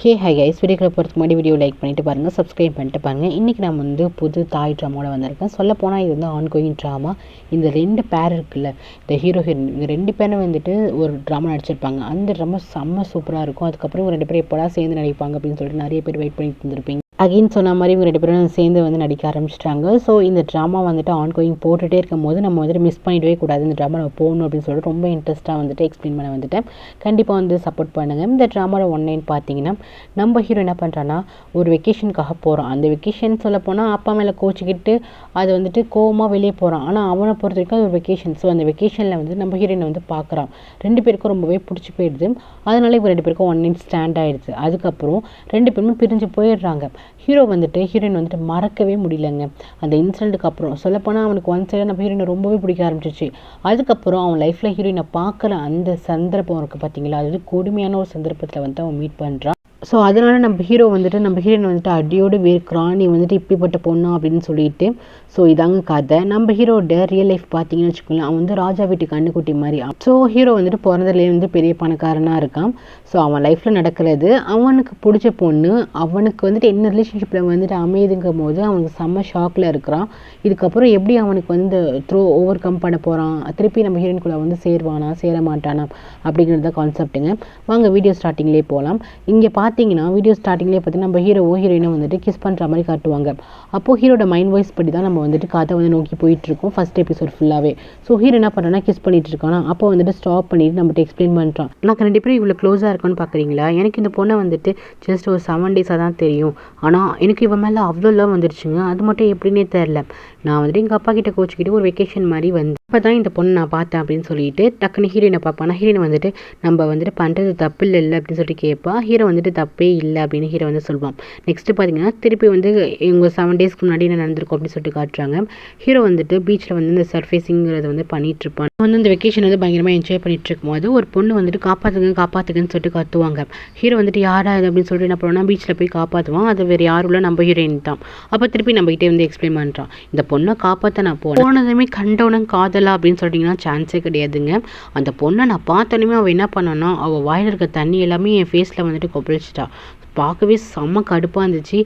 Hi guys, வீடியோக்குள்ள போகிறதுக்கு முன்னாடி வீடியோ லைக் பண்ணிட்டு பாருங்கள், சப்ஸ்கிரைப் பண்ணிட்டு பாருங்கள். இன்றைக்கி நான் வந்து புது தாய் ட்ராமாவோட வந்திருக்கேன். சொல்லப்போனால் இது வந்து ஆன்கோயிங் ட்ராமா. இந்த 2 பேர் இருக்குல்ல, இந்த ஹீரோ ஹீரோயின், இந்த 2 பேரும் வந்துட்டு ஒரு ட்ராமா நடிச்சிருப்பாங்க. அந்த ட்ராமா செம்ம சூப்பராக இருக்கும். அதுக்கப்புறம் இவங்க 2 பேரும் எப்போடா சேர்ந்து நடிப்பாங்க அப்படின்னு சொல்லிட்டு நிறைய பேர் வெயிட் பண்ணிட்டு இருந்திருப்பீங்க. அகைன் சொன்ன மாதிரி இவங்க 2 பேரும் சேர்ந்து வந்து நடிக்க ஆரம்பிச்சிட்டாங்க. ஸோ இந்த ட்ராமா வந்துட்டு ஆன்கோயிங் போட்டுகிட்டே இருக்கும் போது நம்ம வந்துட்டு மிஸ் பண்ணிடவே கூடாது. இந்த ட்ராமா நம்ம போகணும் அப்படின்னு சொல்லிட்டு ரொம்ப இன்ட்ரெஸ்ட்டாக வந்துட்டு எக்ஸ்பிளைன் பண்ண வந்துட்டேன். கண்டிப்பாக வந்து சப்போர்ட் பண்ணுங்கள். இந்த ட்ராமாவோட ஒன்லைன் பார்த்தீங்கன்னா, நம்ம ஹீரோ என்ன பண்ணுறான்னா, ஒரு வெக்கேஷனுக்காக போகிறான். அந்த வெக்கேஷன் சொல்லப்போனால் அப்பா மேலே கோச்சிக்கிட்டு அது வந்துட்டு கோவமாக வெளியே போகிறான். ஆனால் அவனை பொறுத்த வரைக்கும் அது ஒரு வெக்கேஷன். ஸோ அந்த வெக்கேஷனில் வந்து நம்ம ஹீரோயினை வந்து பார்க்குறான். 2 பேருக்கும் ரொம்பவே பிடிச்சி போயிடுது. அதனால இவங்க 2 பேருக்கும் ஒன்லைன் ஸ்டாண்ட் ஆகிடுது. அதுக்கப்புறம் 2 பேருமே பிரிஞ்சு போயிடுறாங்க. ஹீரோ வந்துட்டு ஹீரோயின் வந்துட்டு மறக்கவே முடியலங்க. அந்த இன்சிடென்ட்டுக்கு அப்புறம் சொல்லப்போனால் அவனுக்கு ஒன் சைடாக நம்ம ஹீரோயினை ரொம்பவே பிடிக்க ஆரம்பிச்சிச்சு. அதுக்கப்புறம் அவன் லைஃப்பில் ஹீரோயினை பார்க்குற அந்த சந்தர்ப்பம் இருக்குது பார்த்தீங்களா, அது கொடுமையான ஒரு சந்தர்ப்பத்தில் வந்து அவன் மீட் பண்ணுறான். ஸோ அதனால் நம்ம ஹீரோ வந்துட்டு நம்ம ஹீரோயின் வந்துட்டு அடியோடு வேர்க்கிறான், நீ வந்துட்டு இப்படிப்பட்ட பொண்ணு அப்படின்னு சொல்லிட்டு. ஸோ இதாங்க கதை. நம்ம ஹீரோட ரியல் லைஃப் பார்த்தீங்கன்னு வச்சுக்கோங்களேன், அவன் வந்து ராஜா வீட்டு கண்ணுக்குட்டி மாதிரி. ஸோ ஹீரோ வந்துட்டு பிறந்ததுலேருந்து பெரிய பணக்காரனாக இருக்கான். ஸோ அவன் லைஃப்பில் நடக்கிறது, அவனுக்கு பிடிச்ச பொண்ணு அவனுக்கு வந்துட்டு என்ன ரிலேஷன்ஷிப்பில் வந்துட்டு அமையுதுங்கும் போது அவனுக்கு செம்ம ஷாக்கில் இருக்கிறான். இதுக்கப்புறம் எப்படி அவனுக்கு வந்து ஓவர் கம் பண்ண போகிறான், திருப்பி நம்ம ஹீரோயின்குள்ளே வந்து சேருவானா சேர மாட்டானா அப்படிங்கிறது தான் கான்செப்ட்டுங்க. வாங்க வீடியோ ஸ்டார்டிங்லேயே போகலாம். இங்கே பார்த்தீங்கன்னா வீடியோ ஸ்டார்டிங்லேயே பார்த்தீங்கன்னா நம்ம ஹீரோயினை வந்துட்டு கிஸ் பண்ணுற மாதிரி காட்டுவாங்க. அப்போது ஹீரோட மைண்ட் வாய்ஸ் படி தான் நம்ம வந்துட்டு கதை வந்து நோக்கி போயிட்டுருக்கோம் ஃபஸ்ட் எபிசோட் ஃபுல்லாகவே. ஸோ ஹீரோ என்ன பண்ணுறான்னா கிஸ் பண்ணிட்டு இருக்கானா, அப்போ வந்துட்டு ஸ்டாப் பண்ணிட்டு நம்மகிட்ட எக்ஸ்பிளைன் பண்ணுறான். நான் 2 பேரும் இவ்வளோ க்ளோஸாக இருக்குன்னு பார்க்குறீங்களா, எனக்கு இந்த பொண்ணை வந்துட்டு ஜஸ்ட் ஒரு 7 டேஸாக தான் தெரியும். ஆனால் எனக்கு இவன் மேலே அவ்வளோ லவ் வந்துருச்சுங்க. அது மட்டும் எப்படின்னே தெரில. நான் வந்துட்டு எங்கள் அப்பா கிட்ட கோச்சிக்கிட்டு ஒரு வெக்கேஷன் மாதிரி வந்து இப்போ தான் இந்த பொண்ணை நான் பார்த்தேன் அப்படின்னு சொல்லிட்டு டக்குன்னு ஹீரோயினை பார்ப்பானா. ஹீரோயின் வந்துட்டு நம்ம வந்துட்டு பண்ணுறது தப்பு இல்லை அப்படின்னு சொல்லிட்டு கேட்பா. ஹீரோ வந்துட்டு தப்பே இல்லை அப்படின்னு ஹீரோ வந்து சொல்லுவான். நெக்ஸ்ட்டு பார்த்தீங்கன்னா திருப்பி வந்து இவங்க 7 டேஸ்க்கு முன்னாடி என்ன நடந்திருக்கும் அப்படின்னு சொல்லிட்டு காட்டுறாங்க. ஹீரோ வந்துட்டு பீச்சில் வந்து இந்த சர்ஃபேஸிங்கிறத வந்து பண்ணிட்டு இருப்பான். வந்து இந்த வெக்கேஷன் வந்து பயங்கரமாக என்ஜாய் பண்ணிட்டு இருக்கும்போது ஒரு பொண்ணு வந்துட்டு காப்பாற்றுங்கன்னு சொல்லிட்டு கத்துவாங்க. ஹீரோ வந்துட்டு யாரா இது அப்படின்னு சொல்லிட்டு என்ன பண்ணுவான்னா பீச்சில் போய் காப்பாற்றுவான். அது வேறு யாரும் இல்லை, நம்ம ஹீரோயின் தான். அப்போ திருப்பி நம்ம கிட்டே வந்து எக்ஸ்பிளைன் பண்ணுறான், இந்த பொண்ணை காப்பாற்ற நான் போனதுமே கண்டவுடன் காதலா அப்படின்னு சொல்லிட்டிங்கன்னா சான்ஸே கிடையாதுங்க. அந்த பொண்ணை நான் பார்த்தோன்னே அவள் என்ன பண்ணான்னா, அவள் வாயில் இருக்க தண்ணி எல்லாமே என் ஃபேஸில் வந்துட்டு கொப்பளிச்சிட்டா. பார்க்கவே செம்ம கடுப்பாக இருந்துச்சு.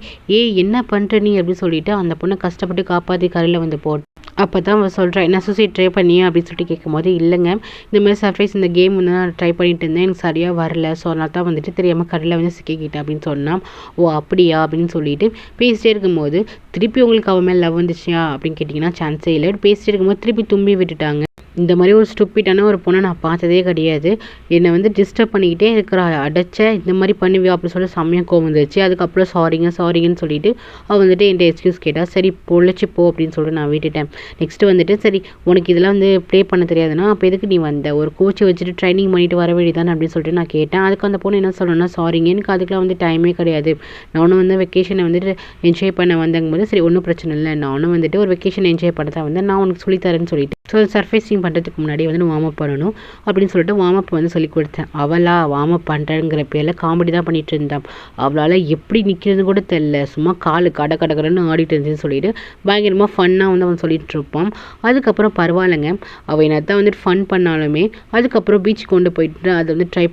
என்ன பண்ணுற நீ அப்படின்னு சொல்லிட்டு அந்த பொண்ணை கஷ்டப்பட்டு காப்பாற்றி கரையில் வந்து போட்டு அப்போ தான் அவன் சொல்கிறேன், என்ன சூசைட் ட்ரை பண்ணியா அப்படின்னு சொல்லிட்டு கேட்கும் போது, இல்லைங்க இந்த மாதிரி சர்ப்ரைஸ் இந்த கேம் வந்து நான் ட்ரை பண்ணிட்டு இருந்தேன், எனக்கு சரியாக வரல, ஸோ அதனால தான் வந்துட்டு தெரியாமல் கடையில் வந்து சிக்கிக்கிட்டேன் அப்படின்னு சொன்னான். ஓ அப்படியா அப்படின்னு சொல்லிட்டு பேசிட்டே இருக்கும்போது திருப்பி உங்களுக்கு அவன் மேலே லவ் வந்துச்சியா அப்படின்னு கேட்டிங்கன்னா சான்ஸே இல்லை. பேசிட்டே இருக்கும்போது திருப்பி தும்பி விட்டுட்டாங்க. இந்த மாதிரி ஒரு ஸ்டூப்பிட்டான ஒரு பொண்ணை நான் பார்த்ததே கிடையாது. என்னை வந்து டிஸ்டர்ப் பண்ணிக்கிட்டே இருக்கிற அடைச்ச இந்த மாதிரி பண்ணுவியா அப்படின்னு சொல்லி செம்மையாக கோவம் வந்துச்சு. அதுக்கப்புறம் சாரிங்கன்னு சொல்லிட்டு அவள் வந்துட்டு என்கிட்ட எக்ஸ்கியூஸ் கேட்டால், சரி பொழைச்சி போ அப்படின்னு சொல்லிட்டு நான் விட்டுட்டேன். நெக்ஸ்ட்டு வந்துட்டு சரி உனக்கு இதெல்லாம் வந்து ப்ளே பண்ண தெரியாதுன்னா அப்போ எதுக்கு நீ வந்த, ஒரு கோச்சை வச்சுட்டு ட்ரைனிங் பண்ணிட்டு வர வேண்டியதானே அப்படின்னு சொல்லிட்டு நான் கேட்டேன். அதுக்கு அந்த பொண்ணு என்ன சொல்லணும்னா, சாரிங்க எனக்கு அதுக்கெலாம் வந்து டைமே கிடையாது, நானும் வந்து வெக்கேஷனை வந்துட்டு என்ஜாய் பண்ண வந்தங்கும் போது சரி ஒன்றும் பிரச்சனை இல்லை, நானும் வந்துட்டு ஒரு வெக்கேஷன் என்ஜாய் பண்ண தான் வந்தேன், நான் உனக்கு சொல்லித்தரேன்னு சொல்லிட்டு ஸோ சர்ஃபேஸிங் பண்ணுறதுக்கு முன்னாடி வந்து வார்ம் அப் பண்ணணும் அப்படின்னு சொல்லிட்டு வார்ம் அப் வந்து சொல்லி கொடுத்தேன். அவளா வார்ம் அப் பண்ணுறேங்கிற பேரில் காமெடி தான் பண்ணிட்டு இருந்தான். அவளால் எப்படி நிற்கிறது கூட தெரில, சும்மா காலு கடன்னு ஆடிட்டு இருந்துச்சுன்னு சொல்லிட்டு பயங்கரமாக ஃபன்னாக வந்து அவன் சொல்லிட்டு இருப்பான். அதுக்கப்புறம் பரவாயில்லைங்க, அவள் என்னத்தான் வந்துட்டு ஃபன் பண்ணாலுமே அதுக்கப்புறம் பீச் கொண்டு போயிட்டு அதை வந்து ட்ரை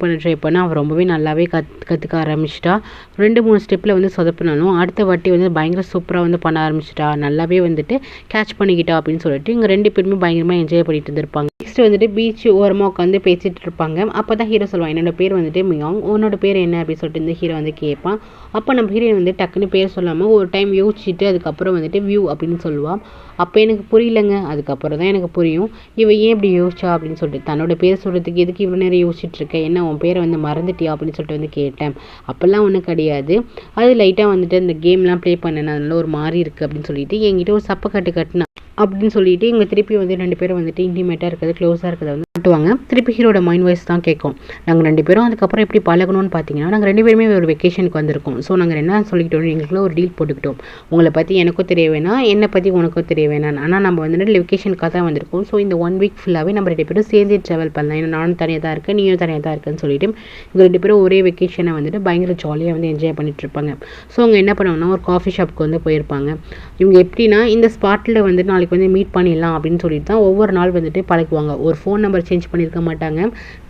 பண்ண அவள் ரொம்பவே நல்லாவே கற்றுக்க ஆரம்பிச்சிட்டா. 2-3 ஸ்டெப்பில் வந்து சொதப்பினாலும் அடுத்த வாட்டி வந்து பயங்கர சூப்பராக வந்து பண்ண ஆரம்பிச்சிட்டா, நல்லாவே வந்துட்டு கேட்ச் பண்ணிக்கிட்டா அப்படின்னு சொல்லிட்டு இங்கே 2 பேருமே பயங்கரமாக என்ஜாய் பண்ணிட்டு இருந்திருப்பாங்க. நெக்ஸ்ட் வந்துட்டு பீச் ஓரமாக உட்காந்து பேசிட்டு இருப்பாங்க. அப்போ தான் ஹீரோ சொல்லுவான், என்னோட பேர் வந்துட்டு மியாங், உன்னோட பேர் என்ன அப்படின்னு சொல்லிட்டு இந்த ஹீரோ வந்து கேட்பான். அப்போ நம்ம ஹீரோயின் வந்து டக்குன்னு பேர் சொல்லாமல் ஒரு டைம் யோசிச்சுட்டு அதுக்கப்புறம் வந்துட்டு வியூ அப்படின்னு சொல்லுவான். அப்போ எனக்கு புரியலைங்க, அதுக்கப்புறம் தான் எனக்கு புரியும் இவன் ஏன் இப்படி யோசிச்சா அப்படின்னு சொல்லிட்டு. தன்னோட பேர் சொல்கிறதுக்கு எதுக்கு இவ்வளோ நேரம் யோசிச்சுட்டு இருக்கேன், என்ன உன் பேரை வந்து மறந்துட்டியா அப்படின்னு சொல்லிட்டு வந்து கேட்டேன். அப்போல்லாம் ஒன்றும் கிடையாது, அது லைட்டாக வந்துட்டு இந்த கேம்லாம் ப்ளே பண்ணேன், அதனால ஒரு மாதிரி இருக்குது அப்படின்னு சொல்லிட்டு என்கிட்ட ஒரு சப்பை கட்டுனா அப்படின்னு சொல்லிட்டு இங்கே திருப்பி வந்து 2 பேரும் வந்துட்டு இன்டிமேட்டாக இருக்கிறது க்ளோஸாக இருக்கிறத வந்து காட்டுவாங்க. திருப்பி ஹீரோட மைண்ட் வாய்ஸ் தான் கேட்கும். நாங்கள் 2 பேரும் அதுக்கப்புறம் எப்படி பழகணும்னு பார்த்தீங்கன்னா, நாங்கள் 2 பேருமே ஒரு வெக்கேஷனுக்கு வந்திருக்கோம். ஸோ நாங்கள் என்ன சொல்லிக்கிட்டோம், எங்களுக்குள்ள ஒரு டீல் போட்டுக்கிட்டோம், உங்களை பற்றி எனக்கும் தெரிய வேணாம், என்னை பற்றி உனக்கும் தெரிய வேணாம், ஆனால் நம்ம வந்துட்டு வெக்கேஷனுக்காக தான் வந்திருக்கோம். ஸோ இந்த 1 வீக் ஃபுல்லாகவே நம்ம 2 பேரும் சேர்ந்து ட்ராவல் பண்ணலாம், ஏன்னா நானும் தனியாக தான் இருக்கேன், நீயும் தனியாக தான் இருக்குன்னு சொல்லிட்டு இவங்க 2 பேரும் ஒரே வெக்கேஷனை வந்துட்டு பயங்கர ஜாலியாக வந்து என்ஜாய் பண்ணிட்டு இருப்பாங்க. ஸோ அவங்க என்ன பண்ணுவாங்கன்னா ஒரு காஃபி ஷாப்புக்கு வந்து போயிருப்பாங்க. இவங்க எப்படின்னா இந்த ஸ்பாட்டில் வந்து நாளைக்கு நாளைக்கு வந்து மீட் பண்ணிடலாம் அப்படின்னு சொல்லிட்டு தான் ஒவ்வொரு நாள் வந்துட்டு பழக்குவாங்க. ஒரு ஃபோன் நம்பர் சேஞ்ச் பண்ணியிருக்க மாட்டாங்க.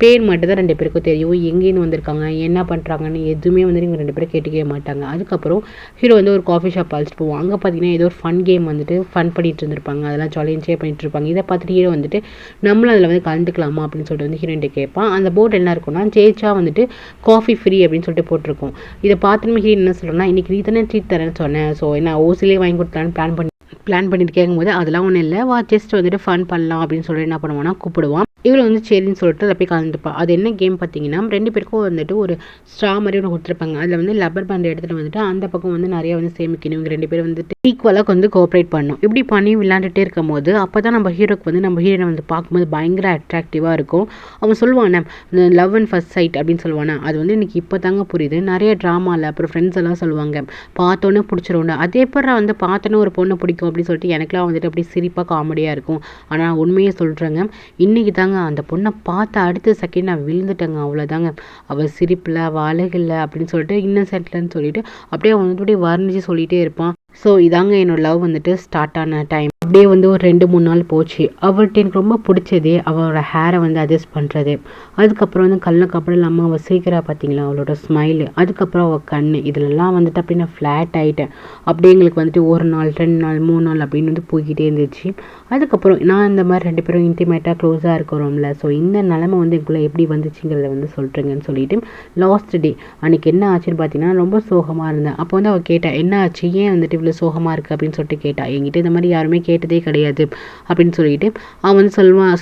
பேர் மட்டும் தான் 2 பேருக்கும் தெரியும். எங்கேருந்து வந்திருக்காங்க, என்ன பண்ணுறாங்கன்னு எதுவுமே வந்துட்டு இவங்க 2 பேரும் கேட்டுக்கவே மாட்டாங்க. அதுக்கப்புறம் ஹீரோ வந்து ஒரு காஃபி ஷாப் அழைச்சிட்டு போவோம். அங்கே பார்த்தீங்கன்னா ஏதோ ஒரு ஃபன் கேம் வந்துட்டு ஃபன் பண்ணிட்டு இருந்திருப்பாங்க. அதெல்லாம் ஜாலியாக என்ஜாய் பண்ணிட்டு இருப்பாங்க. இதை பார்த்துட்டு ஹீரோ வந்துட்டு நம்மளும் அதில் வந்து கலந்துக்கலாமா அப்படின்னு சொல்லிட்டு வந்து ஹீரோயின்ட்ட கேட்பான். அந்த போர்டு என்ன இருக்கும்னா ஜெயிச்சா வந்துட்டு காஃபி ஃப்ரீ அப்படின்னு சொல்லிட்டு போட்டிருக்கோம். இதை பார்த்துட்டு ஹீரோயின் என்ன சொல்கிறேன்னா, இன்னைக்கு நீ தானே ட்ரீட் தரேன்னு சொன்னேன், ஸோ என்ன ஓசிலே வாங்கி கொடுத்தலான்னு பிளான் பண்ணிட்டு கேட்கும்போது அதெல்லாம் ஒன்றும் இல்லை, வா ஜஸ்ட் வந்துட்டு ஃபன் பண்ணலாம் அப்படின்னு சொல்லிட்டு என்ன பண்ணுவான்னா கூப்பிடுவான். இவளை வந்து சரின்னு சொல்லிட்டு அதை போய் கலந்துப்பாள். அது என்ன கேம் பார்த்தீங்கன்னா 2 பேருக்கும் வந்துட்டு ஒரு ஸ்ட்ரா மாதிரி ஒன்று கொடுத்துருப்பாங்க. அதில் வந்து லப்பர் பேண்ட் எடுத்துகிட்டு வந்துட்டு அந்த பக்கம் வந்து நிறைய வந்து சேமிக்கணும். இவங்க 2 பேரும் வந்துட்டு ஈக்குவலாக வந்து கோஆப்ரேட் பண்ணணும். இப்படி பண்ணி விளையாண்டுட்டே இருக்கும் போது அப்போ தான் நம்ம ஹீரோக்கு வந்து நம்ம ஹீரோனை வந்து பார்க்கும்போது பயங்கர அட்ராக்டிவாக இருக்கும். அவன் சொல்லுவானே லவ் அண்ட் ஃபர்ஸ்ட் சைட் அப்படின்னு சொல்லுவானே, அது வந்து எனக்கு இப்போ தாங்க புரியுது. நிறைய ட்ராமாவில் அப்புறம் ஃப்ரெண்ட்ஸ் எல்லாம் சொல்லுவாங்க பார்த்தோன்னே பிடிச்சிருவோம். அதே பேர் வந்து பார்த்தோன்னே ஒரு பொண்ணு பிடிக்கும் அப்படின்னு சொல்லிட்டு எனக்குலாம் வந்துட்டு அப்படி சிரிப்பாக காமெடியாக இருக்கும். ஆனால் உண்மையை சொல்கிறேங்க, இன்றைக்கி தாங்க அந்த பொண்ணை பார்த்த அடுத்த செகண்ட் நான் விழுந்துட்டேங்க. அவ்வளோதாங்க. அவள் சிரிப்பில் அவள் அழகில்ல அப்படின்னு சொல்லிட்டு இன்னசென்ட்லன்னு சொல்லிட்டு அப்படியே வந்துட்டு அப்படியே வர்ணிச்சு சொல்லிகிட்டே இருப்பான். ஸோ இதாங்க என்னோட லவ் வந்துட்டு ஸ்டார்ட் ஆன டைம். அப்படியே வந்து ஒரு 2-3 நாள் போச்சு. அவள்கிட்ட எனக்கு ரொம்ப பிடிச்சதே அவளோட ஹேரை வந்து அட்ஜஸ்ட் பண்ணுறது. அதுக்கப்புறம் வந்து கல்லுக்கப்புறம் இல்லாமல் அவள் சீக்கிரம் பார்த்தீங்களா அவளோட ஸ்மைலு, அதுக்கப்புறம் அவள் கண், இதிலெல்லாம் வந்துட்டு அப்படி நான் ஃப்ளாட் ஆகிட்டேன். அப்படியே எங்களுக்கு வந்துட்டு 1 நாள் 2 நாள் 3 நாள் அப்படின்னு வந்து போய்கிட்டே இருந்துச்சு. அதுக்கப்புறம் நான் இந்த மாதிரி 2 பேரும் இன்டிமேட்டாக க்ளோஸாக இருக்கிறோம்ல, ஸோ இந்த நிலமை வந்து எங்களுக்குள்ளே எப்படி வந்துச்சுங்கிறத வந்து சொல்கிறேங்கன்னு சொல்லிட்டு லாஸ்ட் டே அன்றைக்கி என்ன ஆச்சுன்னு பார்த்தீங்கன்னா ரொம்ப சோகமாக இருந்தேன். அப்போ வந்து அவள் கேட்டா, என்ன ஆச்சு, ஏன் வந்துட்டு இவ்வளோ சோகமாக இருக்குது அப்படின்னு சொல்லிட்டு கேட்டா. என்கிட்ட இந்த மாதிரி யாருமே கேட்டதே கிடையாது அப்படின்னு சொல்லிட்டு அவன் வந்து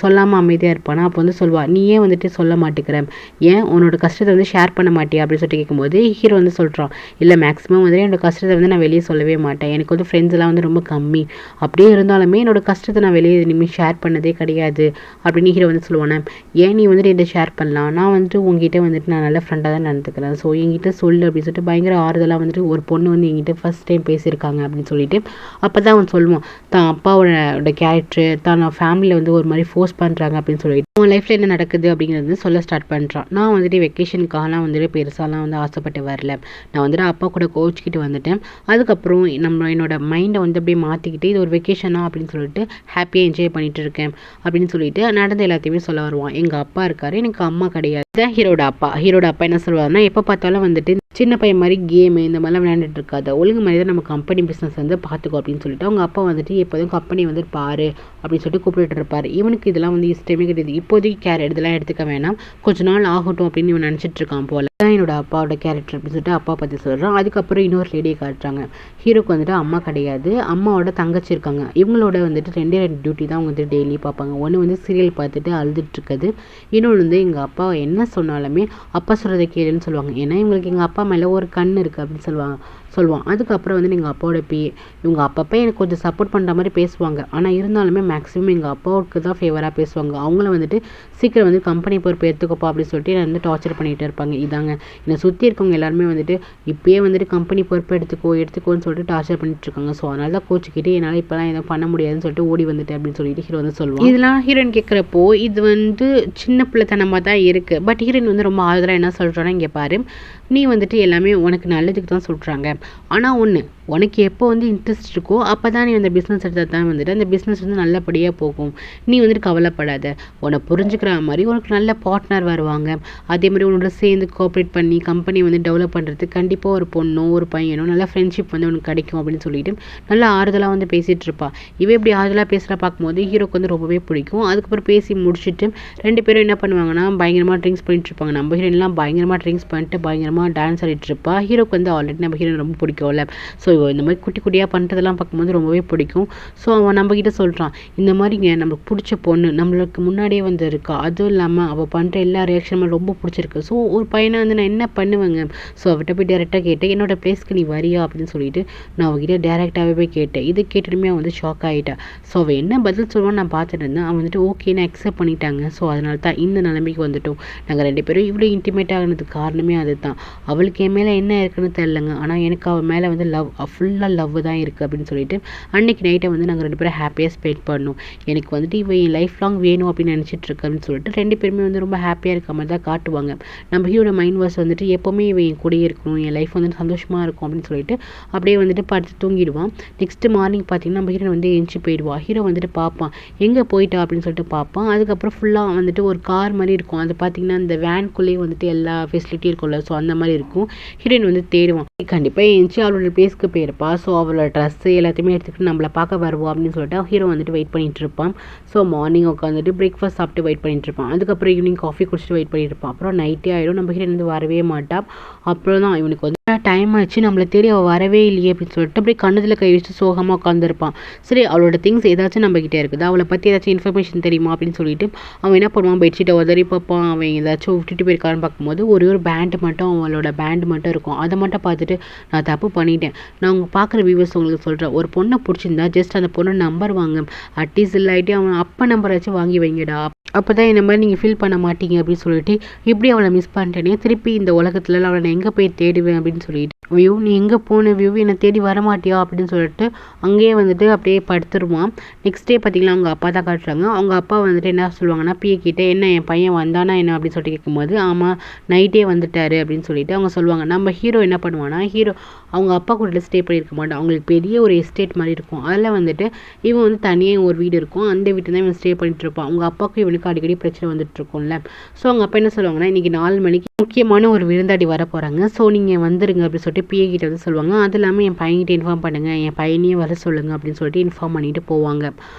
சொல்லாமல் அமைதியாக இருப்பானா. அப்போ வந்து சொல்லுவாள், நீ ஏன் வந்துட்டு சொல்ல மாட்டேங்கிறேன், ஏன் உன்னோட கஷ்டத்தை வந்து ஷேர் பண்ண மாட்டியா அப்படின்னு சொல்லிட்டு கேட்கும்போது ஹீரோ வந்து சொல்கிறான், இல்லை மேக்ஸிமம் வந்து என்னோட கஷ்டத்தை வந்து நான் வெளியே சொல்லவே மாட்டேன். எனக்கு வந்து ஃப்ரெண்ட்ஸ் எல்லாம் வந்து ரொம்ப கம்மி. அப்படியே இருந்தாலுமே என்னோட கஷ்டத்தை நான் வெளியே இனிமேல் ஷேர் பண்ணதே கிடையாது அப்படின்னு ஹீரோ வந்து சொல்லுவானே. ஏன் நீ வந்துட்டு என்கிட்ட ஷேர் பண்ணலாம், நான் வந்துட்டு உங்ககிட்ட வந்துட்டு நான் நல்ல ஃப்ரெண்டாக தான் நடந்துக்கிறேன், ஸோ என்கிட்ட சொல்லு அப்படின்னு சொல்லிட்டு பயங்கர ஆறுதலாக வந்துட்டு ஒரு பொண்ணு வந்து என்கிட்ட ஃபர்ஸ்ட் டைம் பேசியிருக்காங்க அப்படின்னு சொல்லிட்டு அப்போ தான் அவன் சொல்லுவான், தான் அப்பாவோட கேரக்டர் தான் ஃபேமிலியில் வந்து ஒரு மாதிரி ஃபோர்ஸ் பண்ணுறாங்க அப்படின்னு சொல்லிட்டு அவன் லைஃப்பில் என்ன நடக்குது அப்படிங்கிறது சொல்ல ஸ்டார்ட் பண்ணுறான். நான் வந்துட்டு வெக்கேஷனுக்காகலாம் வந்துட்டு பெருசாலாம் வந்து ஆசைப்பட்டு வரல. நான் வந்துட்டு அப்பா கூட கோச்சிக்கிட்டு வந்துட்டேன். அதுக்கப்புறம் என்னோட மைண்டை வந்து அப்படியே மாற்றிக்கிட்டு இது ஒரு வெக்கேஷனா அப்படின்னு சொல்லிட்டு ஹாப்பியாக என்ஜாய் பண்ணிட்டு இருக்கேன் அப்படின்னு சொல்லிட்டு நடந்த எல்லாத்தையுமே சொல்ல வருவான். எங்கள் அப்பா இருக்காரு, எனக்கு அம்மா கிடையாது. இதான் ஹீரோட அப்பா என்ன சொல்லுவாருன்னா, எப்போ பார்த்தாலும் வந்துட்டு சின்ன பையன் மாதிரி கேமு இந்த மாதிரிலாம் விளையாண்டுட்டு இருக்காது, ஒழுங்கு மாதிரி தான் நம்ம கம்பெனி பிஸ்னஸ் வந்து பார்த்துக்கோ அப்படின்னு சொல்லிட்டு அவங்க அப்பா வந்துட்டு எப்போதும் கம்பெனி வந்து பாரு அப்படின்னு சொல்லிட்டு கூப்பிட்டு இருப்பார். இவனுக்கு இதெல்லாம் வந்து இஷ்டமே கிடையாது. இப்போதைக்கு இதெல்லாம் எடுத்துக்க வேணாம், கொஞ்ச நாள் ஆகட்டும் அப்படின்னு இவன் நினச்சிட்டு இருக்கான் போல. தான் என்னோட அப்பாவோட கேரக்டர் அப்படின்னு சொல்லிட்டு அப்பா பற்றி சொல்கிறான். அதுக்கப்புறம் இன்னொரு லேடியை காட்டுறாங்க. ஹீரோக்கு வந்துட்டு அம்மா கிடையாது, அம்மாவோட தங்கச்சி இருக்காங்க. இவங்களோட வந்துட்டு 2 டியூட்டி தான் அவங்க வந்து டெய்லி பார்ப்பாங்க. ஒன்று வந்து சீரியல் பார்த்துட்டு அழுதுட்டு இருக்குது, இன்னொன்று வந்து எங்கள் அப்பா என்ன சொன்னாலுமே அப்பா சொல்கிறத கேளுன்னு சொல்லுவாங்க. ஏன்னா இவங்களுக்கு எங்கள் அப்பா மேலே ஒரு கண் இருக்குது அப்படின்னு சொல்லுவான். அதுக்கப்புறம் வந்து எங்கள் அப்பாவோட பிஏ இவங்க அப்பப்போ எனக்கு கொஞ்சம் சப்போர்ட் பண்ணுற மாதிரி பேசுவாங்க. ஆனால் இருந்தாலுமே மேக்ஸிமம் எங்கள் அப்பாவுக்கு தான் ஃபேவராக பேசுவாங்க. அவங்கள வந்துட்டு சீக்கிரம் வந்து கம்பெனி பொறுப்பு எடுத்துக்கப்பா அப்படின்னு சொல்லிட்டு என்னை வந்து டார்ச்சர் பண்ணிகிட்டே இருப்பாங்க. இதாங்க என்னை சுற்றி இருக்கவங்க எல்லாருமே வந்துட்டு இப்போயே வந்துட்டு கம்பெனி பொறுப்பு எடுத்துக்கோன்னு சொல்லிட்டு டார்ச்சர் பண்ணிட்டு இருக்காங்க. ஸோ அதனால தான் கோச்சிக்கிட்டு என்னால் இப்போலாம் எதுவும் பண்ண முடியாதுன்னு சொல்லிட்டு ஓடி வந்துட்டு அப்படின்னு சொல்லிட்டு ஹீரோ வந்து சொல்லுவாங்க. இதெல்லாம் ஹீரோயின் கேட்குறப்போ இது வந்து சின்ன பிள்ளைத்தனமாக தான் இருக்குது. பட் ஹீரோயின் வந்து ரொம்ப ஆறுதலாக என்ன சொல்கிறான்னா, இங்கே பாரு, நீ வந்துட்டு எல்லாமே உனக்கு நல்லதுக்கு தான் சொல்கிறாங்க. ஆனால் ஒன்று, உனக்கு எப்போ வந்து இன்ட்ரெஸ்ட் இருக்கோ அப்போ தான் நீ அந்த பிஸ்னஸ் எடுத்தால் தான் வந்துட்டு அந்த பிஸ்னஸ் வந்து நல்லபடியாக போகும். நீ வந்துட்டு கவலைப்படாத, உன்னை புரிஞ்சுக்கிற மாதிரி உனக்கு நல்ல பார்ட்னர் வருவாங்க. அதே மாதிரி உன்னோட சேர்ந்து கோஆப்ரேட் பண்ணி கம்பெனி வந்து டெவலப் பண்ணுறதுக்கு கண்டிப்பாக ஒரு பொண்ணோ ஒரு பையனோ நல்ல ஃப்ரெண்ட்ஷிப் வந்து உனக்கு கிடைக்கும் அப்படின்னு சொல்லிட்டு நல்லா ஆறுதலாக வந்து பேசிகிட்டு இருப்பா. இப்படி ஆறுதலாக பேசுகிற பார்க்கும்போது ஹீரோக்கு வந்து ரொம்பவே பிடிக்கும். அதுக்கப்புறம் பேசி முடிச்சுட்டு 2 பேரும் என்ன பண்ணுவாங்கன்னா பயங்கரமாக ட்ரிங்க்ஸ் பண்ணிட்டு இருப்பாங்க. நம்ம ஹீரோயின்லாம் பயங்கரமாக ட்ரிங்க்ஸ் பண்ணிட்டு பயங்கரமாக டான்ஸ் ஆடிட்டு இருப்பா. ஹீரோக்கு வந்து ஆல்ரெடி நம்ம ஹீரோயின் ரொம்ப பிடிக்கும்ல. ஸோ இந்த மாதிரி குட்டி குட்டியாக பண்ணுறதெல்லாம் பார்க்கும்போது ரொம்பவே பிடிக்கும். ஸோ அவன் நம்மக்கிட்ட சொல்கிறான், இந்த மாதிரிங்க நம்மளுக்கு பிடிச்ச பொண்ணு நம்மளுக்கு முன்னாடியே வந்து இருக்கா, அதுவும் இல்லாமல் அவள் பண்ணுற எல்லா ரியாக்ஷனும் ரொம்ப பிடிச்சிருக்கு. ஸோ ஒரு பையனை வந்து நான் என்ன பண்ணுவேங்க, ஸோ அவர்கிட்ட போய் டேரெக்டாக கேட்டேன், என்னோட பிளேஸ்க்கு நீ வரியா அப்படின்னு சொல்லிட்டு நான் அவகிட்ட டேரெக்டாகவே போய் கேட்டேன். இது கேட்டுட்டுமே அவன் வந்து ஷாக் ஆகிட்டா. ஸோ அவள் என்ன பதில் சொல்லுவான்னு நான் பார்த்துட்டு இருந்தேன். அவன் வந்துட்டு ஓகேன்னு அக்செப்ட் பண்ணிட்டாங்க. ஸோ அதனால தான் இந்த நிலைமைக்கு வந்துட்டோம். நாங்கள் 2 பேரும் இவ்வளோ இன்டிமேட் ஆகினதுக்கு காரணமே அது தான். அவளுக்கு என் மேலே என்ன இருக்குன்னு தெரிலங்க, ஆனால் எனக்கு அவள் மேலே வந்து ஃபுல்லாக லவ் தான் இருக்குது அப்படின்னு சொல்லிட்டு அன்றைக்கி நைட்டை வந்து நாங்கள் 2 பேரும் ஹாப்பியாக ஸ்பெண்ட் பண்ணோம். எனக்கு வந்துட்டு இவன் என் லைஃப் லாங் வேணும் அப்படின்னு நினச்சிட்டு இருக்கேன்னு சொல்லிட்டு 2 பேருமே வந்து ரொம்ப ஹாப்பியாக இருக்க மாதிரி தான் காட்டுவாங்க. நம்ம ஹீரோட மைண்ட் வாஷ் வந்துட்டு எப்போவுமே இவன் என் கூடயே இருக்கணும், என் லைஃப் வந்து சந்தோஷமாக இருக்கும் அப்படின்னு சொல்லிட்டு அப்படியே வந்துட்டு படுத்து தூங்கிடுவான். நெக்ஸ்ட் மார்னிங் பார்த்தீங்கன்னா நம்ம ஹீரோ வந்து எஞ்சி போயிடுவா. ஹீரோ வந்துட்டு பார்ப்பான் எங்கே போயிட்டா அப்படின்னு சொல்லிட்டு பார்ப்பான். அதுக்கப்புறம் ஃபுல்லாக வந்துட்டு ஒரு கார் மாதிரி இருக்கும், அது பார்த்தீங்கன்னா இந்த வேன்குள்ளேயே வந்துட்டு எல்லா ஃபெசிலிட்டியும் இருக்கும்ல, ஸோ அந்த மாதிரி இருக்கும். ஹீரோயின் வந்து தேடுவான், கண்டிப்பாக எஞ்சி அவளோட பிளேஸ்க்கு போயிருப்பா, ஸோ அவளோட ட்ரெஸ்ஸு எல்லாத்தையுமே எடுத்துக்கிட்டு நம்மளை பார்க்க வருவோம் அப்படின்னு சொல்லிட்டு ஹீரோ வந்துட்டு வெயிட் பண்ணிட்டு இருப்பான். ஸோ மார்னிங் உட்காந்துட்டு பிரேக்ஃபாஸ்ட் சாப்பிட்டு வெயிட் பண்ணிட்டு இருப்பான். அதுக்கப்புறம் ஈவினிங் காஃபி குடிச்சிட்டு வெயிட் பண்ணிட்டு இருப்பான். அப்புறம் நைட்டே ஆகிடும், நம்ம ஹீரோயின் வந்து வரவே மாட்டான். அப்புறம் தான் இவனுக்கு வந்து டைம் ஆச்சு, நம்மளை தேடி அவள் வரவே இல்லையே அப்படின்னு சொல்லிட்டு அப்படியே கண்ணத்தில் கை வச்சு சோகமாக உட்காந்துருப்பான். சரி அவளோட திங்ஸ் ஏதாச்சும் நம்மகிட்டே இருக்குது, அவளை பற்றி ஏதாச்சும் இன்ஃபர்மேஷன் தெரியுமா அப்படின்னு சொல்லிட்டு அவன் என்ன பண்ணுவான், பெட்ஷீட்டை உதறி பார்ப்பான். அவன் ஏதாச்சும் விட்டுட்டு போயிருக்கான்னு பார்க்கும்போது ஒரு பேண்ட் மட்டும், அவளோட பேண்ட் மட்டும் இருக்கும். அதை மட்டும் பார்த்துட்டு நான் தப்பு பண்ணிட்டேன், நான் உங்கள் பார்க்குற வியூவர்ஸ் உங்களுக்கு சொல்கிறேன், ஒரு பொண்ணை பிடிச்சிருந்தா ஜஸ்ட் அந்த பொண்ணை நம்பர் வாங்க, அட்லீஸ்ட் இல்லாட்டி அவன் அப்போ நம்பராச்சும் வாங்கி வைங்கடா, அப்போ தான் இந்த மாதிரி நீங்கள் ஃபீல் பண்ண மாட்டீங்க அப்படின்னு சொல்லிட்டு இப்படி அவளை மிஸ் பண்ணிட்டேனே, திருப்பி இந்த உலகத்தில் அவளை நான் எங்கே போய் தேடுவேன் அப்படின்னு சொல்லிட்டு வியூ நீ எங்கே போன வியூ என்னை தேடி வரமாட்டியா அப்படின்னு சொல்லிட்டு அங்கேயே வந்துட்டு அப்படியே படுத்துருவான். நெக்ஸ்ட் டே பார்த்தீங்கன்னா அவங்க அப்பா தான் காட்டுறாங்க. அவங்க அப்பா வந்துட்டு என்ன சொல்லுவாங்கன்னா பிஏ கிட்டே, என்ன என் பையன் வந்தானா என்ன அப்படின்னு சொல்லிட்டு கேட்கும்போது ஆமாம் நைட்டே வந்துட்டாரு அப்படின்னு சொல்லிட்டு அவங்க சொல்லுவாங்க. நம்ம ஹீரோ என்ன பண்ணுவான்னா, ஹீரோ அவங்க அப்பா கூட ஸ்டே பண்ணியிருக்க மாட்டான், அவங்களுக்கு பெரிய ஒரு எஸ்டேட் மாதிரி இருக்கும், அதில் வந்துட்டு இவன் வந்து தனியாக ஒரு வீடு இருக்கும், அந்த வீட்டு தான் இவன் ஸ்டே பண்ணிட்டு இருப்பான். அவங்க அப்பாவுக்கும் இவனுக்கு அடிக்கடி பிரச்சனை வந்துட்டு இருக்கும்ல. ஸோ அவங்க அப்பா என்ன சொல்லுவாங்கன்னா, இன்றைக்கி 4 மணிக்கு முக்கியமான ஒரு விருந்தாடி வர போகிறாங்க, ஸோ நீங்கள் வந்துருங்க அப்படின்னு சொல்லிட்டு பிஏ கிட்ட வந்து சொல்லுவாங்க. அது இல்லாமல் என் பையன்கிட்ட இன்ஃபார்ம் பண்ணுங்கள், என் பையனையே வர சொல்லுங்கள் அப்படின்னு சொல்லிட்டு இன்ஃபார்ம் பண்ணிட்டு போவாங்க.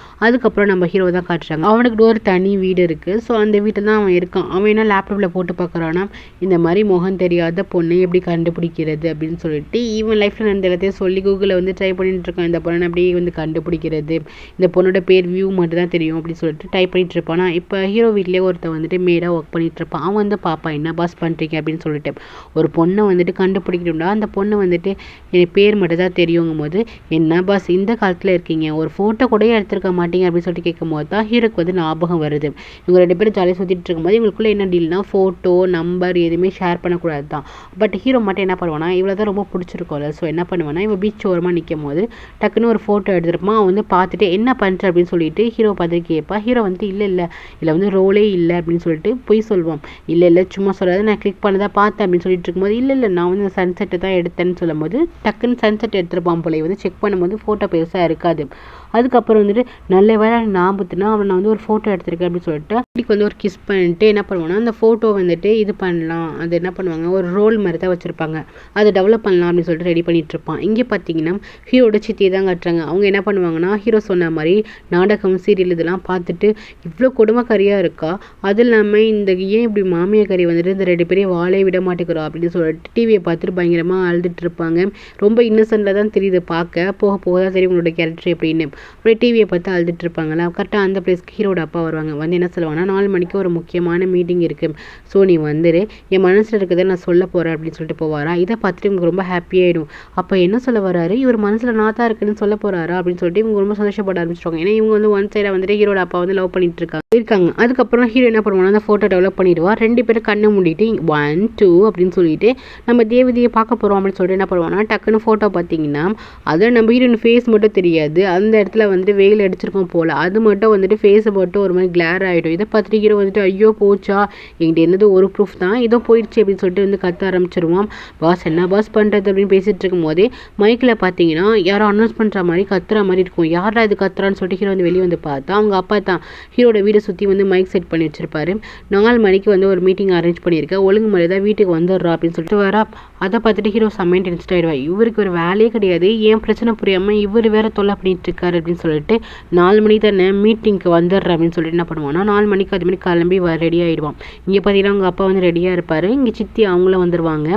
அதுக்கப்புறம் நம்ம ஹீரோ தான் காட்டுறாங்க, அவனுக்கு ஒரு தனி வீடு இருக்குது. ஸோ அந்த வீட்டில் தான் அவன் இருக்கான். அவன் என்ன லேப்டாப்பில் போட்டு பார்க்குறான்னா, இந்த மாதிரி முகம் தெரியாத பொண்ணை எப்படி கண்டுபிடிக்கிறது அப்படின்னு சொல்லிட்டு இவன் லைஃப்பில் நடந்த எல்லாத்தையும் சொல்லி கூகுளில் வந்து ட்ரை பண்ணிட்டு இருக்கான். இந்த பொண்ணை அப்படியே வந்து கண்டுபிடிக்கிறது, இந்த பொண்ணோட பேர் வியூ மட்டும் தான் தெரியும் அப்படின்னு சொல்லிட்டு டைப் பண்ணிட்டு இருப்பானா. இப்போ ஹீரோ வீட்லேயே ஒருத்தன் வந்துட்டு மேடாக ஒர்க் பண்ணிட்டு இருப்பான். அவன் வந்து பாப்பா என்ன பாஸ் பண்ணுறீங்க அப்படின்னு சொல்லிட்டு, ஒரு பொண்ணை வந்துட்டு கண்டுபிடிக்கணும்டா, அந்த பொண்ணு வந்துட்டு எனக்கு பேர் மட்டும் தான் தெரியுங்கும் போது, என்ன பாஸ் இந்த காலத்தில் இருக்கீங்க, ஒரு ஃபோட்டோ கூட எடுத்துருக்க மாட்டீங்க அப்படின்னு சொல்லிட்டு கேட்கும் போது தான் ஹீரோக்கு வந்து ஞாபகம் வருது. இவங்க 2 பேரும் ஜாலியாக சுற்றிட்டு இருக்கும்போது இவங்களுக்குள்ள என்ன டீல்னா, ஃபோட்டோ நம்பர் எதுவுமே ஷேர் பண்ணக்கூடாது தான். பட் ஹீரோ மட்டும் என்ன பண்ணுவானா, இவ்வளோ தான் ரொம்ப பிடிச்சிருக்கோம்ல, ஸோ என்ன பண்ணுவானா, இவன் பீச் ஓரமாக நிற்கும் போது டக்குன்னு ஒரு ஃபோட்டோ எடுத்துருப்பான். அவன் வந்து பார்த்துட்டு என்ன பண்ணுற அப்படின்னு சொல்லிட்டு ஹீரோ பார்த்து கேட்பா. ஹீரோ வந்துட்டு இல்லை இதில் வந்து ரோலே இல்லை அப்படின்னு சொல்லிட்டு போய் சொல்லுவான். இல்லை சும்மா சொல்லாத, நான் கிளிக் பண்ணதான் பார்த்தேன் அப்படின்னு சொல்லிட்டு இருக்கும்போது, இல்லை நான் வந்து சன்செட்டை தான் எடுத்தேன்னு சொல்லும் போது டக்குன்னு சன்செட் எடுத்துருப்பான் போல. வந்து செக் பண்ணும்போது ஃபோட்டோ பெருசாக இருக்காது. அதுக்கப்புறம் வந்துட்டு நல்ல வேலை ஞாபகத்துனா அவன் நான் வந்து ஒரு ஃபோட்டோ எடுத்திருக்கேன் அப்படின்னு சொல்லிட்டு வீட்டுக்கு வந்து ஒரு கிஸ் பண்ணிட்டு என்ன பண்ணுவான்னா, அந்த ஃபோட்டோ வந்துட்டு இது பண்ணலாம், அது என்ன பண்ணுவாங்க, ஒரு ரோல் மாதிரி தான் வச்சுருப்பாங்க, அதை டெவலப் பண்ணலாம் அப்படின்னு சொல்லிட்டு ரெடி பண்ணிட்டு இருப்பான். இங்கே பார்த்தீங்கன்னா ஹீரோட சித்தியை தான் காட்டுறாங்க. அவங்க என்ன பண்ணுவாங்கன்னா, ஹீரோ சொன்ன மாதிரி நாடகம் சீரியல் இதெல்லாம் பார்த்துட்டு இவ்வளோ கொடுமைக்காரியாக இருக்கா, அது இல்லாமல் இந்த ஏன் இப்படி மாமியாக்காரி வந்துட்டு இந்த 2 பேரையும் வாழே விட மாட்டேங்கிறா அப்படின்னு சொல்லிட்டு டிவியை பார்த்துட்டு பயங்கரமாக அழுதுட்டு இருப்பாங்க. ரொம்ப இன்னசென்ட்டாக தான் தெரியுது பார்க்க, போக போக தான் தெரியும் உங்களோட கேரக்டர் எப்படின்னு. அப்படியே டிவியை பார்த்து அழுதுட்டு இருப்பாங்களா. கரெக்டாக அந்த பிளேஸ்க்கு ஹீரோட அப்பா வருவாங்க. வந்து என்ன சொல்லுவாங்கன்னா, 4 மணிக்கு ஒரு முக்கியமான மீட்டிங் இருக்குது, ஸோ நீ வந்துரு, என் மனசில் இருக்கிறத நான் சொல்ல போகிறேன் அப்படின்னு சொல்லிட்டு போவாரா. இதை பார்த்துட்டு இவங்க ரொம்ப ஹாப்பியாகிடும். அப்போ என்ன சொல்ல வராரு, இவர் மனசில் நான் தான் இருக்குன்னு சொல்ல போகிறாரா அப்படின்னு சொல்லிட்டு இவங்க ரொம்ப சந்தோஷப்பட ஆரம்பிச்சிருவாங்க. ஏன்னா இவங்க வந்து ஒன் சைடாக வந்துட்டு ஹீரோட அப்பா வந்து லவ் பண்ணிட்டு இருக்காங்க. அதுக்கப்புறம் ஹீரோ என்ன பண்ணுவாங்க, அந்த ஃபோட்டோ டெவலப் பண்ணிடுவா. 2 பேரும் கண்ணை மூடிட்டு 1 2 அப்படின்னு சொல்லிட்டு நம்ம தேவதையை பார்க்க போகிறோம் அப்படின்னு சொல்லிட்டு என்ன பண்ணுவாங்கன்னா, டக்குன்னு ஃபோட்டோ பார்த்தீங்கன்னா அதில் நம்ம ஹீரோயின் ஃபேஸ் மட்டும் தெரியாது, அந்த இடத்துல வந்துட்டு வெயில் அடிச்சிருக்கோம் போல், அது மட்டும் வந்துட்டு ஃபேஸை மட்டும் ஒரு மாதிரி கிளார் ஆகிடும். இதை பார்த்துட்டு ஹீரோ வந்துட்டு ஐயோ போச்சா, எங்கிட்ட என்னது ஒரு ப்ரூஃப் தான், இதோ போயிடுச்சு அப்படின்னு சொல்லிட்டு வந்து கத்த ஆரம்பிச்சிருவான். பாஸ் என்ன பாஸ் பண்ணுறது அப்படின்னு பேசிகிட்டு இருக்கும் போதே மைக்கில் பார்த்தீங்கன்னா யாரோ அனௌன்ஸ் பண்ணுற மாதிரி கத்துற மாதிரி இருக்கும். யாரா இது கத்துறான்னு சொல்லிட்டு ஹீரோ வந்து வெளியே வந்து பார்த்தா அவங்க அப்பா தான். ஹீரோட வீடை சுற்றி வந்து மைக் செட் பண்ணி வச்சிருப்பாரு. 4 மணிக்கு வந்து ஒரு மீட்டிங் அரேஞ்ச் பண்ணியிருக்கேன், ஒழுங்கு மாதிரி தான் வீட்டுக்கு வந்துடுறா அப்படின்னு சொல்லிட்டு வரா. அதை பார்த்துட்டு ஹீரோ செம்மையாக டென்ஷன் ஆகிடுவா. இவருக்கு ஒரு வேலையே கிடையாது, ஏன் பிரச்சனை புரியாமல் இவர் வேற தொல்லை பண்ணிட்டு இருக்காரு அப்படின்னு சொல்லிட்டு 4 மணிக்கு தானே மீட்டிங்க்கு வந்துடுற அப்படின்னு சொல்லிட்டு என்ன பண்ணுவான்னா, 4 மணிக்கு அது மாதிரி கிளம்பி ரெடி ஆகிடுவான். இங்கே பார்த்தீங்கன்னா அவங்க அப்பா வந்து ரெடியாக இருப்பார். இங்கே சித்தி அவங்களும் வந்துடுவாங்க.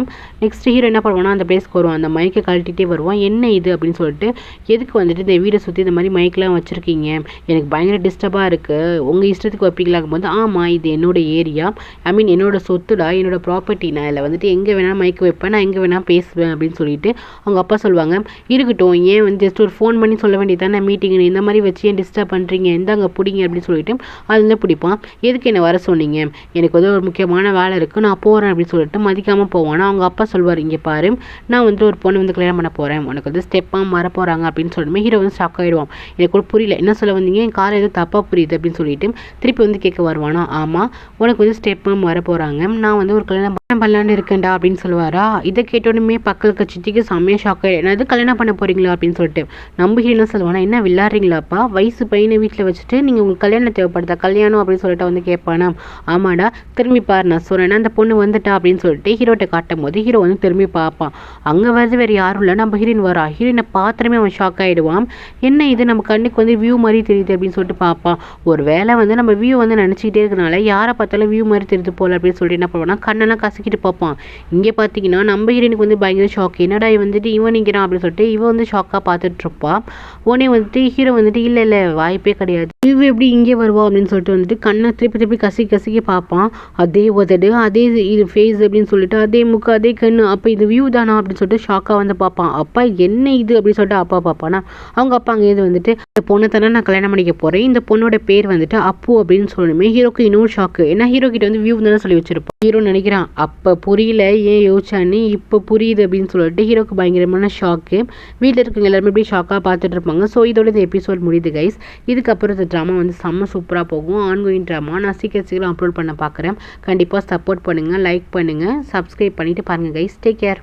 நெக்ஸ்ட் ஹீரோ என்ன பண்ணுவான்னா, அந்த பிளேஸ்க்கு வருவான். அந்த மைக்கை கழட்டிகிட்டே வருவான். என்ன இது அப்படின்னு சொல்லிட்டு, எதுக்கு வந்துட்டு இந்த வீடை சுற்றி இந்த மாதிரி மைக்கெலாம் வச்சுருக்கீங்க, எனக்கு பயங்கர டிஸ்டர்பாக இருக்குது, உங்கள் இஷ்டத்துக்கு வைப்பீங்களாகும் போது, ஆமாம் இது என்னோட ஏரியா, ஐ மீன் என்னோட சொத்துடா, என்னோட ப்ராப்பர்ட்டி, நான் இதில் வந்துட்டு எங்கே வேணாலும் மைக்கு வைப்பேன், இருப்பேன், நான் எங்கே வேணால் பேசுவேன் அப்படின்னு சொல்லிட்டு அவங்க அப்பா சொல்லுவாங்க. இருக்கட்டும், ஏன் வந்து ஜஸ்ட் ஒரு ஃபோன் பண்ணி சொல்ல வேண்டியது தானே மீட்டிங், இந்த மாதிரி வச்சு ஏன் டிஸ்டர்ப் பண்ணுறீங்க, இந்தாங்க பிடிங்க அப்படின்னு சொல்லிட்டு அதுலேருந்து பிடிப்பான். எதுக்கு என்னை வர சொன்னீங்க, எனக்கு வந்து ஒரு முக்கியமான வேலை இருக்குது, நான் போகிறேன் அப்படின்னு சொல்லிட்டு மதிக்காமல் போவானா. அவங்க அப்பா சொல்வார், இங்கே பாரு, நான் வந்து ஒரு பொண்ணு வந்து கல்யாணம் பண்ண போகிறேன், உனக்கு வந்து ஸ்டெப்பாக வர போகிறாங்க அப்படின்னு சொல்லிட்டு ஹீரோ வந்து ஷாக் ஆகிடுவான். எனக்கு கூட புரியல, என்ன சொல்ல வந்தீங்க, என் காரை எதுவும் தப்பாக புரியுது அப்படின்னு சொல்லிட்டு திருப்பி வந்து கேட்க வருவானா. ஆமாம், உனக்கு வந்து ஸ்டெப்பாக வர போகிறாங்க, நான் வந்து ஒரு கல்யாணம் பண்ணலான்னு இருக்கேன்டா அப்படின்னு சொல்லுவாரா. இதை கேட்டோடனே பக்கல் கட்சிக்கு செம்மையாக ஷாக் ஆகிடும். என்னது கல்யாணம் பண்ண போகிறீங்களா அப்படின்னு சொல்லிட்டு நம்ம ஹீரோ சொல்லுவானா, என்ன விளாட்றீங்களாப்பா, வயசு பையனை வீட்டில் வச்சுட்டு நீங்கள் உங்களுக்கு கல்யாணம் தேவைப்படுதா, கல்யாணம் அப்படின்னு சொல்லிட்டு வந்து கேட்பானா. ஆமாடா, திரும்பி பாரு, நான் சொல்கிறேன்னா அந்த பொண்ணு வந்துட்டா அப்படின்னு சொல்லிட்டு ஹீரோட்ட காட்டும் போது ஹீரோ வந்து திரும்பி பார்ப்பான். அங்கே வருது வேறு யாரும் இல்லை, நம்ம ஹீரோயின் வரா. ஹீரோயினை பார்த்துமே அவன் ஷாக் ஆகிடுவான். என்ன இது நம்ம கண்ணுக்கு வந்து வியூ மாதிரி தெரியுது அப்படின்னு சொல்லிட்டு பார்ப்பான். ஒரு வேளை வந்து நம்ம வியூ வந்து நினச்சிக்கிட்டே இருக்கனால யாரை பார்த்தாலும் வியூ மாதிரி தெரியுது போல அப்படின்னு சொல்லிட்டு என்ன பண்ணுவான்னா கண்ணெல்லாம் கசக்கிட்டு பார்ப்பான். இங்கே பார்த்தீங்கன்னா நம்ம ஹீரோயினுக்கு வந்து பயங்கர ஷாக். என்னடா வந்துட்டு இவன் நிற்கிறான் அப்படின்னு சொல்லிட்டு இவன் வந்து ஷாக்காக பார்த்துட்டு இருப்பான். உடனே வந்துட்டு ஹீரோ வந்துட்டு இல்லை வாய்ப்பே கிடையாது, இவ எப்படி இங்கே வருவா அப்படின்னு சொல்லிட்டு வந்துட்டு கண்ணை திருப்பி கசக்கி பார்ப்பான். அதே உதடு, அதே இது ஃபேஸ் அப்படின்னு சொல்லிட்டு அதே முக்கு, அதே கண்ணு, அப்போ இது வியூ தானா அப்படின்னு சொல்லிட்டு ஷாக்காக வந்து பார்ப்பான். அப்பா என்ன இது அப்படின்னு சொல்லிட்டு அப்பா பார்ப்பானா. அவங்க அப்பா அங்கேயிருந்து வந்துட்டு இந்த பொண்ணை தானே நான் கல்யாணம் பண்ணிக்க போகிறேன், இந்த பொண்ணோட பேர் வந்துட்டு அப்பு அப்படின்னு சொல்லணுமே. ஹீரோக்கு இன்னொரு ஷாக்கு, ஏன்னா ஹீரோ கிட்ட வந்து வியூ தானே சொல்லி வச்சிருப்பான். ஹீரோ நினைக்கிறான் அப்போ புரியல, ஏன் யோசிச்சான்னு இப்போ புரியுது அப்படின்னு சொல்லிட்டு ஹீரோக்கு பயங்கரமான ஷாக்கு. வீட்டில் இருக்கவங்க எல்லாருமே இப்படி ஷாக்காக பார்த்துட்டு இருப்பாங்க. ஸோ இதோட இந்த எபிசோட் முடியுது கைஸ். இதுக்கப்புறம் இந்த ட்ராமா வந்து செம்ம சூப்பராக போகும். ஆன்கோயிங் ட்ராமா நான் சீக்கிரம் அப்லோட் பண்ண பார்க்குறேன். கண்டிப்பாக சப்போர்ட் பண்ணுங்கள், லைக் பண்ணுங்கள், சப்ஸ்கிரைப் பண்ணிவிட்டு பாருங்கள் கைஸ். Take care.